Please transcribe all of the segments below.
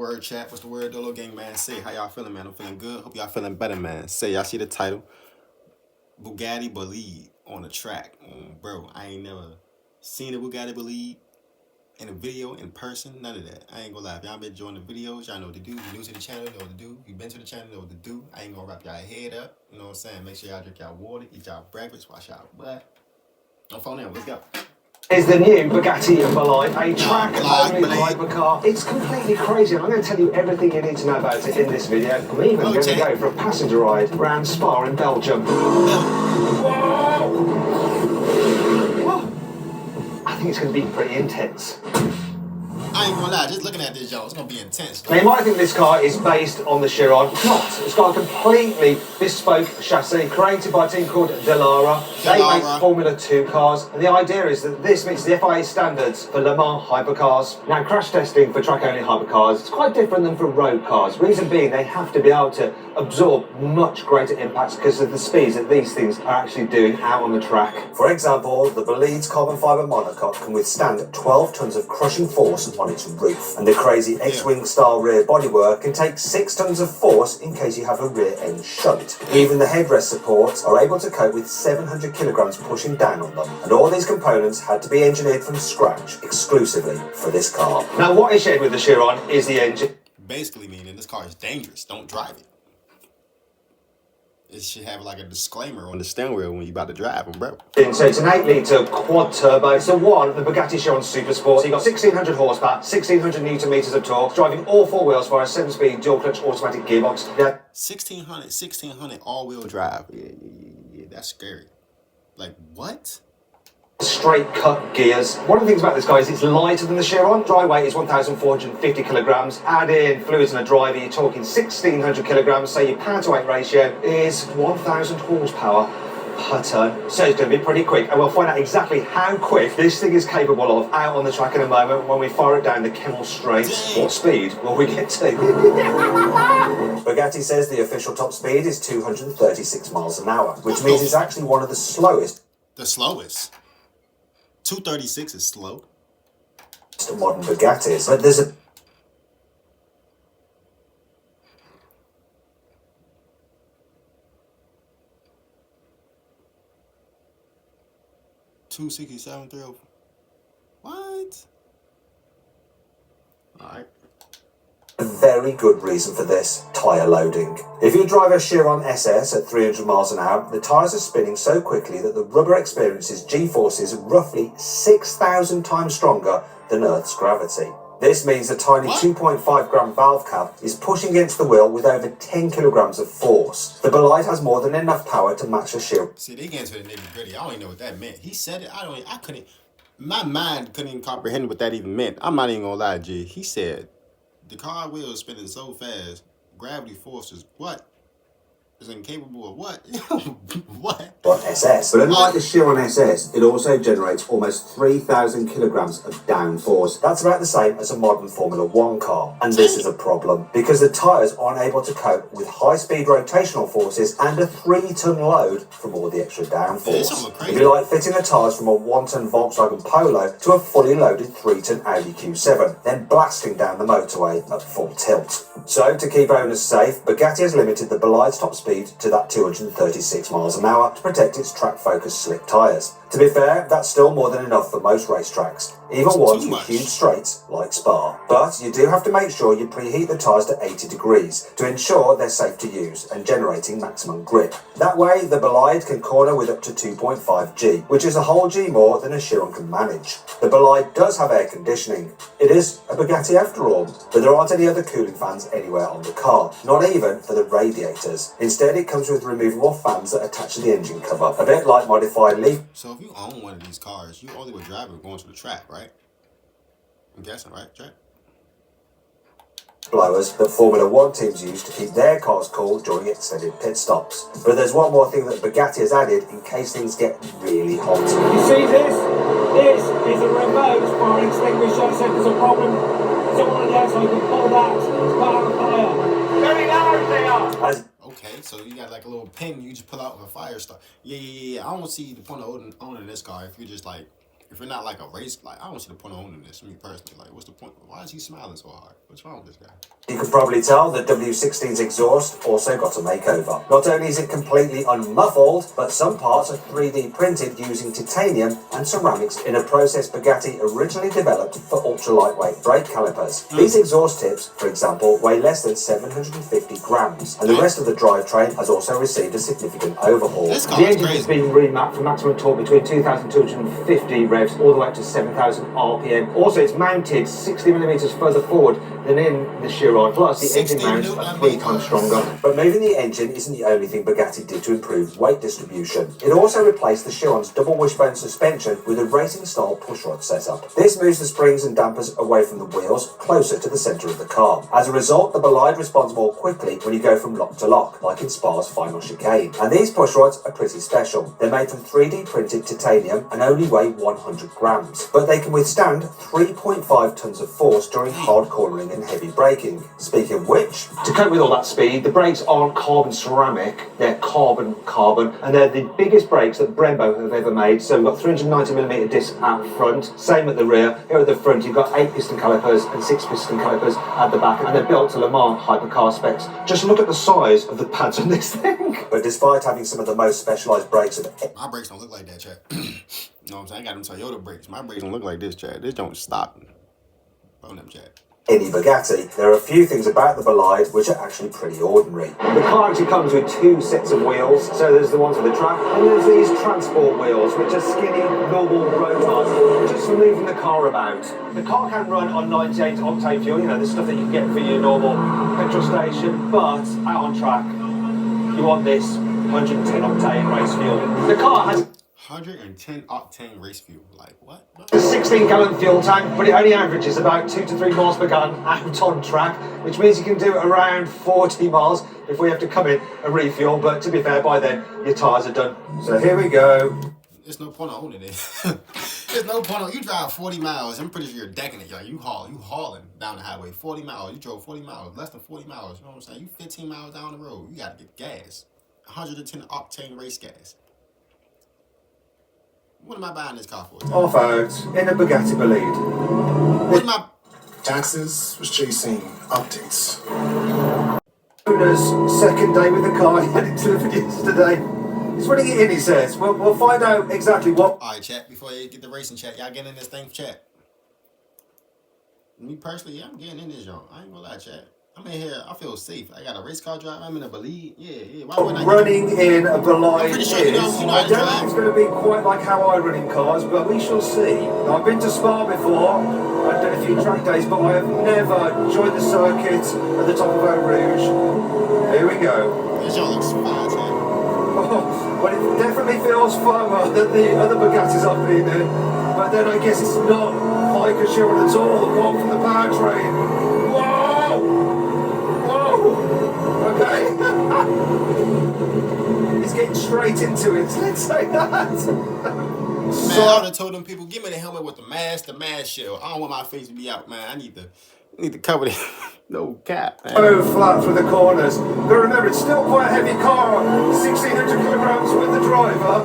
word, chat? What's the word, Dolo Gang, man? Say, how y'all feeling, man? I'm feeling good. Hope y'all feeling better, man. Say, y'all see the title? Bugatti Bolide on the track. Bro, I ain't never seen a Bugatti Bolide in a video, in person, none of that. I ain't gonna lie. If y'all been enjoying the videos, y'all know what to do. You new to the channel, know what to do. You been to the channel, know what to do. I ain't gonna wrap y'all head up. You know what I'm saying? Make sure y'all drink y'all water, eat y'all breakfast, wash y'all butt. On phone now, let's go. Is the new Bugatti Bolide, a track-only hypercar. It's completely crazy, and I'm going to tell you everything you need to know about it in this video. I'm even going to go for a passenger ride around Spa in Belgium. Whoa. I think it's going to be pretty intense. I ain't gonna lie, just looking at this, y'all, it's gonna be intense. Now, you might think this car is based on the Chiron. It's not. It's got a completely bespoke chassis created by a team called Dallara. They make Formula 2 cars, and the idea is that this meets the FIA standards for Le Mans hypercars. Now, crash testing for track-only hypercars is quite different than for road cars. Reason being, they have to be able to absorb much greater impacts because of the speeds that these things are actually doing out on the track. For example, the Bolide's carbon fibre monocoque can withstand 12 tons of crushing force on its roof, and the crazy X-Wing style rear bodywork can take 6 tons of force in case you have a rear end shunt. Even the headrest supports are able to cope with 700 kilograms pushing down on them, and all these components had to be engineered from scratch exclusively for this car. Now, what is shared with the Chiron is the engine. Basically meaning this car is dangerous, don't drive it. It should have like a disclaimer on the steering wheel when you're about to drive them, bro. So it's an 8-litre quad turbo. It's the Bugatti Chiron Super Sport. So you've got 1600 horsepower, 1600 newton meters of torque, driving all four wheels via a 7-speed dual clutch automatic gearbox. Yeah. 1600 all-wheel drive. Yeah, that's scary. Like, what? Straight cut gears. One of the things about this guy is it's lighter than the Chiron. Dry weight is 1,450 kilograms. Add in fluids and a driver, you're talking 1,600 kilograms. So your power to weight ratio is 1,000 horsepower per ton. So it's going to be pretty quick, and we'll find out exactly how quick this thing is capable of out on the track in a moment when we fire it down the Kemmel Straights. What speed will we get to? Bugatti says the official top speed is 236 miles an hour, which means it's actually one of the slowest. The slowest? 236 is slow. Modern Bugattis, but there's a 267 304. What? Alright. A very good reason for this: tyre loading. If you drive a Chiron SS at 300 miles an hour, the tyres are spinning so quickly that the rubber experiences G-forces roughly 6,000 times stronger than Earth's gravity. This means the tiny 2.5 gram valve cap is pushing against the wheel with over 10 kilograms of force. The Bolide has more than enough power to match a Chiron. See, they get into the nitty gritty. I don't even know what that meant. He said it. I couldn't. My mind couldn't even comprehend what that even meant. I'm not even gonna lie, G. He said the car wheel is spinning so fast, gravity forces what? Is incapable of what? What? SS. But unlike the Chiron SS, it also generates almost 3,000 kilograms of downforce. That's about the same as a modern Formula 1 car. And this is a problem, because the tyres aren't able to cope with high-speed rotational forces and a 3-ton load from all the extra downforce. It'd be like fitting the tyres from a 1-ton Volkswagen Polo to a fully loaded 3-ton Audi Q7, then blasting down the motorway at full tilt. So, to keep owners safe, Bugatti has limited the Bolide's top speed to that 236 miles an hour to protect its track-focused slick tyres. To be fair, that's still more than enough for most racetracks, even ones with huge straights like Spa. But you do have to make sure you preheat the tyres to 80 degrees to ensure they're safe to use and generating maximum grip. That way, the Bolide can corner with up to 2.5 G, which is a whole G more than a Chiron can manage. The Bolide does have air conditioning. It is a Bugatti after all, but there aren't any other cooling fans anywhere on the car, not even for the radiators. Instead, it comes with removable fans that attach to the engine cover, a bit like modified Leaf. So if you own one of these cars, you only would drive it going to the track, right? I'm guessing, right, Jack? Blowers that Formula 1 teams use to keep their cars cool during extended pit stops. But there's one more thing that Bugatti has added in case things get really hot. You see this? This is a remote fire extinguisher, so if there's a problem, someone on the outside can pull that, it's part of the fire. Very loud they are! Okay, so you got like a little pin you just pull out with a fire start. Yeah. I don't see the point of owning this car if If you're not like a race, like I don't see the point of owning this. Me personally, like, what's the point? Why is he smiling so hard? What's wrong with this guy? You can probably tell that W16's exhaust also got a makeover. Not only is it completely unmuffled, but some parts are 3D printed using titanium and ceramics in a process Bugatti originally developed for ultra-lightweight brake calipers. These exhaust tips, for example, weigh less than 750 grams, and the rest of the drivetrain has also received a significant overhaul. The engine has been remapped for maximum torque between 2,250 revs all the way up to 7,000 RPM. Also, it's mounted 60 millimeters further forward than in the Chiron. Plus, the engine mounts are 3 times stronger. But moving the engine isn't the only thing Bugatti did to improve weight distribution. It also replaced the Chiron's double wishbone suspension with a racing-style pushrod setup. This moves the springs and dampers away from the wheels, closer to the centre of the car. As a result, the Bolide responds more quickly when you go from lock to lock, like in Spa's final chicane. And these pushrods are pretty special. They're made from 3D printed titanium and only weigh 100 grams. But they can withstand 3.5 tons of force during hard cornering and heavy braking. Speaking of which, To cope with all that speed, the brakes aren't carbon ceramic, they're carbon, and they're the biggest brakes that Brembo have ever made. So we've got 390mm discs out front, same at the rear. Here at the front, you've got 8 piston calipers and 6 piston calipers at the back, and they're built to Le Mans hypercar specs. Just look at the size of the pads on this thing. but despite having some of the most specialised brakes of My brakes don't look like that, Chad. You know what I'm saying? I got them Toyota brakes. My brakes don't look like this, Chad. This don't stop. Phone them, Chad. any Bugatti, there are a few things about the Bolide which are actually pretty ordinary. The car actually comes with 2 sets of wheels. So there's the ones for the track, and there's these transport wheels, which are skinny, normal road bars, just for moving the car about. The car can run on 98 octane fuel, you know, the stuff that you get for your normal petrol station, but out on track, you want this 110 octane race fuel. The car has 110 octane race fuel. Like what? a 16-gallon fuel tank, but it only averages about 2 to 3 miles per gallon out on track, which means you can do around 40 miles before you have to come in and refuel. But to be fair, by then your tyres are done. So here we go. There's no point of owning it. There's no point of you drive 40 miles. I'm pretty sure you're decking it, y'all. You hauling down the highway 40 miles. You drove 40 miles, less than 40 miles. You know what I'm saying? You 15 miles down the road. You gotta get gas. 110 octane race gas. What am I buying this car for? Off out in a Bugatti Bolide. What am I? Taxes was chasing updates. Owner's second day with the car. He had it delivered yesterday. He's running it in, he says. We'll find out exactly what. Alright, chat, before you get the racing chat, y'all get in this thing for chat. Me personally, yeah, I'm getting in this joint. I ain't gonna lie, chat. I'm in here, I feel safe. I got a race car drive, I'm in a Bolide. Yeah. Why wouldn't I Running in a Bolide I'm pretty sure you know I how to don't drive. think it's going to be quite like how I run in cars, but we shall see. Now, I've been to Spa before. I've done a few track days, but I have never joined the circuit at the top of Eau Rouge. Here we go. This joint looks fine, chat. Well, it definitely feels firmer than the other Bugattis I've been in. But then I guess it's not like a Chiron at all, apart from the powertrain. Whoa! Okay. He's getting straight into it, let's say that. Man, I would have told them people, give me the helmet with the mask shield. I don't want my face to be out, man. I need to cover it. No cap, man. Oh, flat through the corners. But remember, it's still quite a heavy car, 1,600 kilograms with the driver.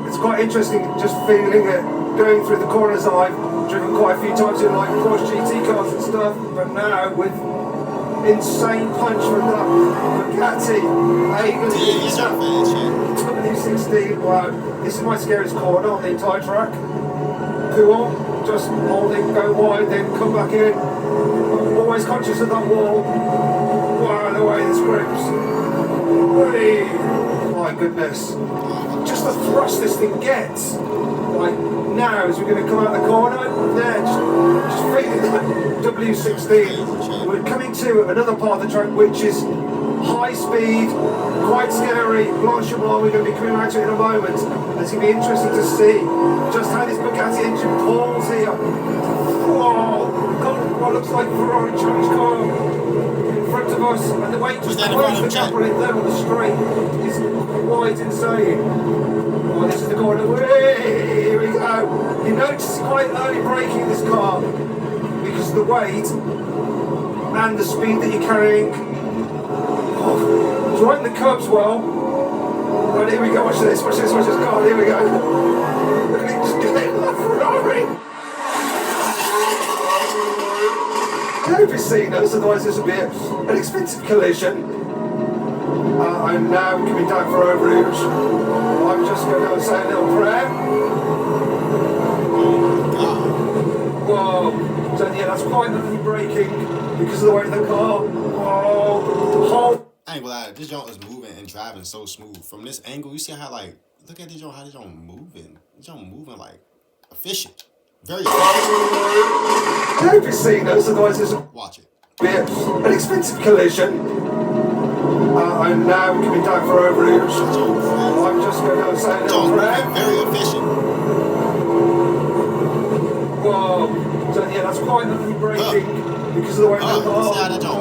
It's quite interesting just feeling it going through the corners. I've driven quite a few times in like Porsche GT cars and stuff, but now with insane punch from that Bugatti. W16, wow. This is my scariest corner on the entire track. Go on, just holding, go wide, then come back in. Always conscious of that wall. Wow, the way this grips. Whee! My goodness. Just the thrust this thing gets. Like now, as we're going to come out the corner, there, just feeling that W16. We're coming to another part of the track, which is high speed, quite scary. Blanchiment, we're going to be coming out to it in a moment. It's going to be interesting to see just how this Bugatti engine pulls here. Whoa! Got what looks like a Ferrari challenge car in front of us, and the weight just closes the gap right there on the straight. It's quite insane. Oh, this is the corner. Whee! Here we go. You notice it's quite early braking this car because of the weight and the speed that you're carrying. Oh, it's right in the curbs well. Right, here we go, watch this, watch this, watch this. God, here we go. Look at it, just getting that Ferrari. I hope you've seen us, otherwise this will be an expensive collision. I'm now coming down for Eau Rouge. I'm just going to go and say a little prayer. Whoa. So yeah, that's quite lovely braking because of the way of the car. Whoa. Hold. I ain't gonna lie, this joint is moving and driving so smooth. From this angle, you see how like, look at this joint, how this joint moving. This joint moving like efficient. Very efficient. I hope you've seen us, otherwise this will Watch it. be an expensive collision. I'm now coming down for Eau Rouge. I'm just going to go and say a little prayer. Very efficient. Whoa. So yeah, that's quite lovely braking because of the way the car. See how that joint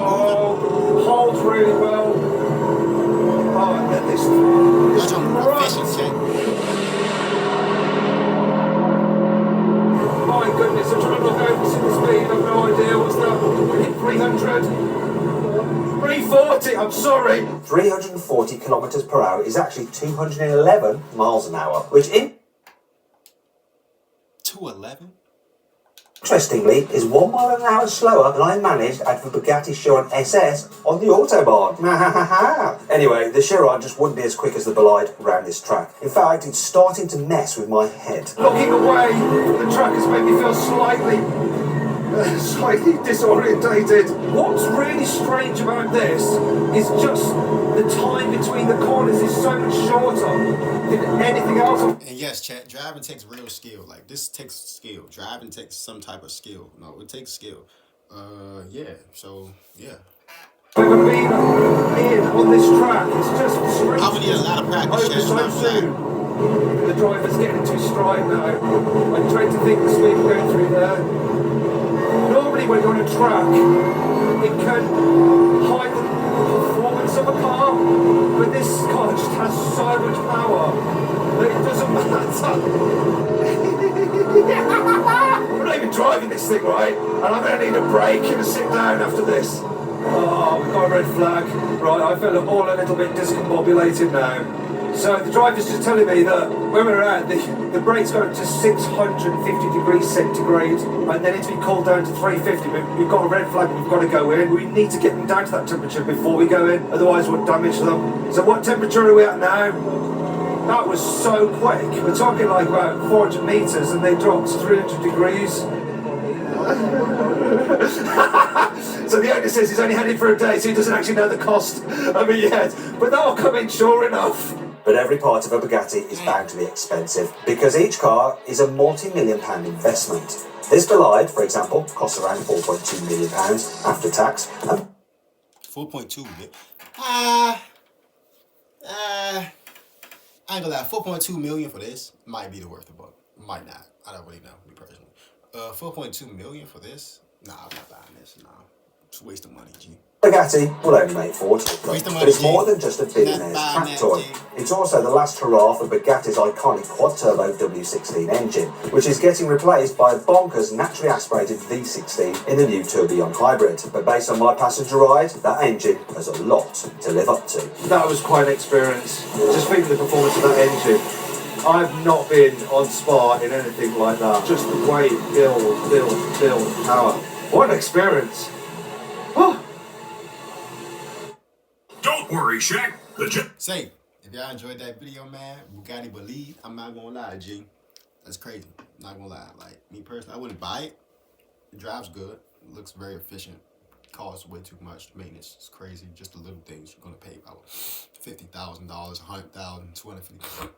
holds really well. Oh, and then this efficient, check. My goodness, I'm trying to look over to the speed. I've no idea what's that. 300. 340, I'm sorry. 340 kilometers per hour is actually 211 miles an hour, which 211? interestingly is 1 mile an hour slower than I managed at the Bugatti Chiron SS on the Autobahn. Anyway, the Chiron just wouldn't be as quick as the Bolide around this track. In fact, it's starting to mess with my head. Looking away, the track has made me feel slightly disorientated. What's really strange about this is just the time between the corners is so much shorter than anything else. And yes, chat, driving takes real skill. Like, this takes skill. Driving takes some type of skill. No, it takes skill. Yeah, so, yeah. I've ever been in on this track. It's just straight. I would need a lot of practice. Over so soon. The driver's getting into his stride now. I'm trying to think the speed we're going through there. Normally when you're on a track, it can hide the performance of a car, but this car just has so much power that it doesn't matter. We're not even driving this thing, right? And I'm going to need a break and a sit down after this. Oh, we've got a red flag. Right, I feel all a little bit discombobulated now. So the driver's just telling me that when we're out, the brake's got up to 650 degrees centigrade, and then it's been cooled down to 350. But we've got a red flag, we've got to go in. We need to get them down to that temperature before we go in, otherwise we'll damage them. So what temperature are we at now? That was so quick. We're talking like about 400 meters, and they dropped 300 degrees. So the owner says he's only had it for a day, so he doesn't actually know the cost of it yet. But that'll come in sure enough. But every part of a Bugatti is bound to be expensive, because each car is a multi-million-pound investment. This Bolide, for example, costs around £4.2 million after tax. 4.2 million. I ain't gonna lie, 4.2 million for this might be the worth of buck. Might not. I don't really know, me personally. 4.2 million for this? Nah, I'm not buying this. Nah, it's a waste of money, G. Bugatti will only make Ford, but it's more than just a billionaire's track toy. It's also the last hurrah for Bugatti's iconic quad-turbo W16 engine, which is getting replaced by a bonkers naturally aspirated V16 in the new Tourbillon hybrid. But based on my passenger ride, that engine has a lot to live up to. That was quite an experience. Just feeling the performance of that engine. I've not been on Spa in anything like that. Just the way it build power. What an experience. Oh. Don't worry, Shaq. Say, if y'all enjoyed that video, man, Bugatti Bolide, I'm not gonna lie, G. That's crazy. Not gonna lie. Like, me personally, I wouldn't buy it. It drives good. It looks very efficient. Costs way too much. Maintenance is crazy. Just the little things you're gonna pay about $50,000, $100,000, $250,000.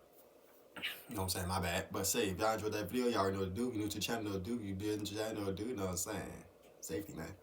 You know what I'm saying? My bad. But say, if y'all enjoyed that video, y'all already know what to do. If you're new to the channel, know what to do. If you're new to the channel, know what to do. You know what I'm saying? Safety, man.